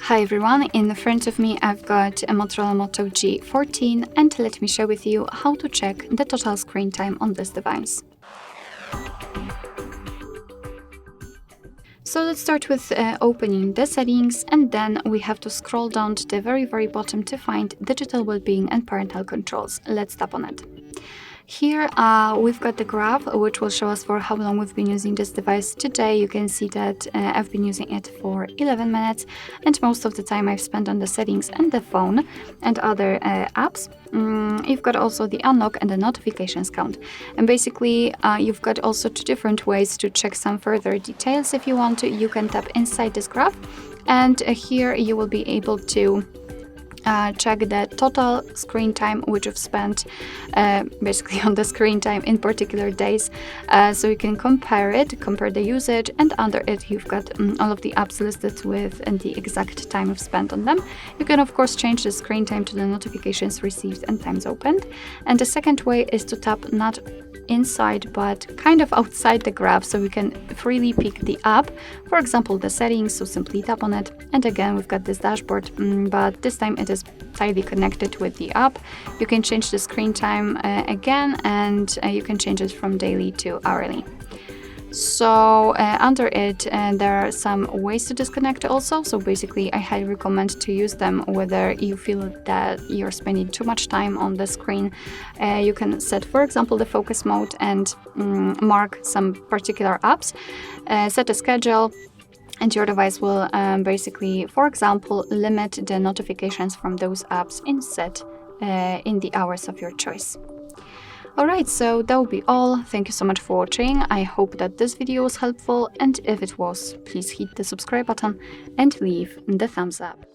Hi everyone, in front of me I've got a Motorola Moto G14 and let me share with you how to check the total screen time on this device. So let's start with opening the settings, and then we have to scroll down to the very bottom to find digital well-being and parental controls. Let's tap on it. Here we've got the graph which will show us for how long we've been using this device. Today you can see that I've been using it for 11 minutes, and most of the time I've spent on the settings and the phone and other apps. You've got also the unlock and the notifications count, and basically you've got also two different ways to check some further details. If you want to, you can tap inside this graph, and here you will be able to check the total screen time which you've spent basically on the screen time in particular days, so you can compare the usage, and under it you've got all of the apps listed with the exact time you've spent on them. You can of course change the screen time to the notifications received and times opened, and the second way is to tap not inside but kind of outside the graph, so we can freely pick the app, for example the settings. So simply tap on it, and again we've got this dashboard, but this time it is tightly connected with the app. You can change the screen time again, and you can change it from daily to hourly. So under it there are some ways to disconnect also, so basically I highly recommend to use them whether you feel that you're spending too much time on the screen. You can set, for example, the focus mode and mark some particular apps, set a schedule, and your device will basically, for example, limit the notifications from those apps in the hours of your choice. Alright, so that will be all. Thank you so much for watching. I hope that this video was helpful, and if it was, please hit the subscribe button and leave the thumbs up.